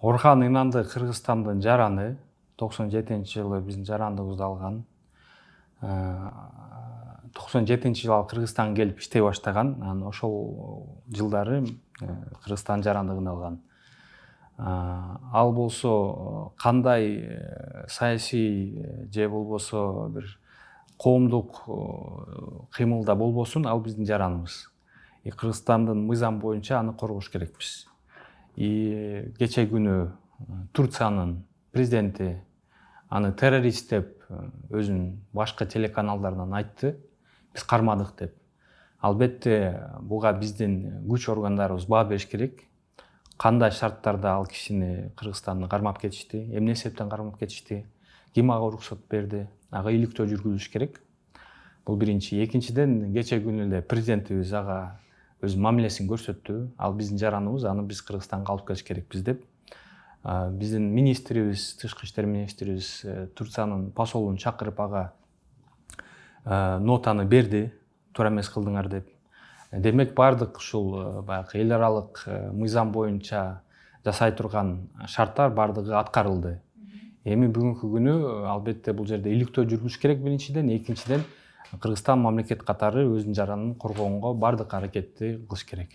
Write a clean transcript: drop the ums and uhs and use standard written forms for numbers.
Орхан Инанды Кыргызстандын жараны 97-жылы биздин жарандыгыбызды алган. 97-жылы ал Кыргызстанга келип иштей баштаган. Анан ошол жылдары Кыргызстан жарандыгын алган. Ал болсо кандай саясий же болбосо бир коомдук кыймылда болбосун, ал биздин жараныбыз. Кыргызстандын мыйзам боюнча аны коргош керекпиз. Кече күнү Турциянын президенти аны террорист деп өзүнүн башка телеканалдарынан айтты. Биз кармадык деп. Албетте буга биздин күч органдарыбыз баа бериш керек. Кандай шарттарда ал кишини Кыргызстанды кармап кетишти, эмне себептен кармап кетишти, ким ага уруксат берди, ага иликтөө жүргүзүш керек. Бул биринчи. Экинчиден, кече күнү эле президентибиз ага өз мамилесин көрсөттү. Ал биздин жараныбыз, аны биз Кыргызстанга алып келиш керекпиз деп. Биздин министрибиз, тышкы иштер министрибиз Турциянын посолун чакырып ага нотаны берди, туура эмес кылдыңар деп. Демек бардык ушул баягы эл аралык мыйзам боюнча жасай турган шарттар бардыгы аткарылды. Эми бүгүнкү күнү албетте бул жерде иликтөө жүргүзүш керек биринчиден, экинчиден Кыргызстан мамлекет катары өзүнүн жаранын коргоонго бардык аракетти кылыш керек.